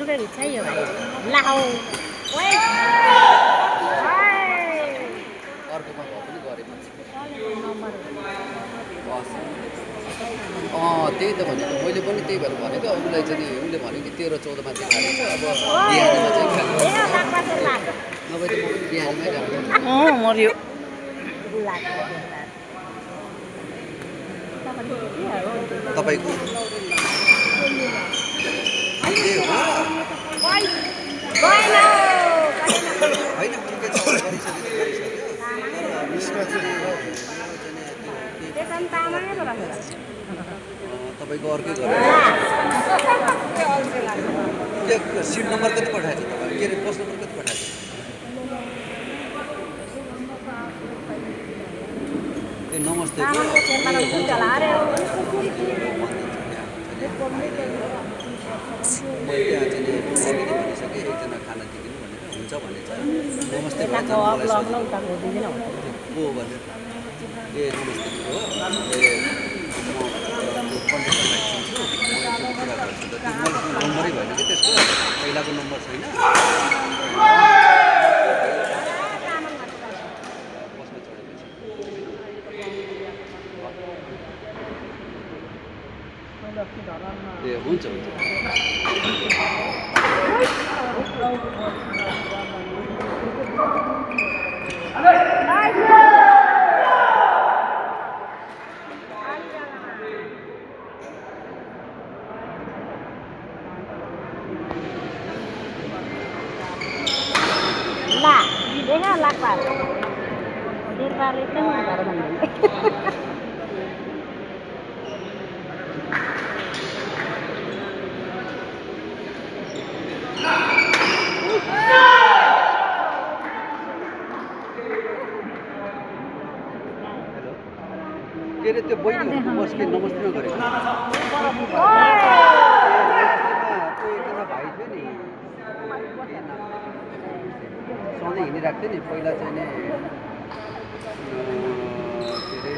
उनीहरू चाहियो भाइ लाऊ ओइ अर्कोमा भए पनि गरेँ त्यही त भनेको मैले पनि त्यही भएर भनेको उसलाई चाहिँ उसले भन्यो कि 13-14मा देखाएको अब बिहानीमा चाहिँ खाली नभए त म पनि बिहानीमै राख्छु मर्यो तपाईँको ए हो होइन ठिकै छ तपाईँको अर्कै घर सिट नम्बर कति पठाएछ तपाईँ के अरे पोस्ट नम्बर कति पठाएछ ए नमस्ते मैले त्यहाँ चाहिँ भनिसकेँ एकजना खाना दिदिनु भनेर हुन्छ भनेछ नमस्ते को भनेर ए नमस्ते हो ए कन्ट्याक्ट राखिदिन्छु कुरा गर्छु त नम्बरै भएन कि त्यसको पहिलाको नम्बर छैन बसमा चढेपछि ए हुन्छ हुन्छ ला देखा लाग्दा शेर्पाले चाहिँ घर भन्दैन के अरे त्यो बहिनीहरूको बस्ने नमस्ते नगरेको त्यो एकजना भाइ थियो नि सधैँ हिँडिरहेको थियो नि पहिला चाहिँ नि के अरे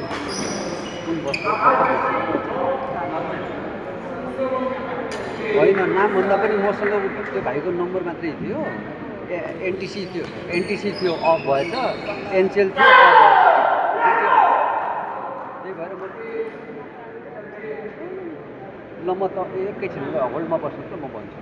कुन बस्नु होइन नामभन्दा पनि मसँग त्यो भाइको नम्बर मात्रै थियो एनटिसी थियो अफ भएछ एनसेल थियो अफ भएछ त्यही भएर म ल म त एकैछिन होल्डमा बस्नु त म भन्छु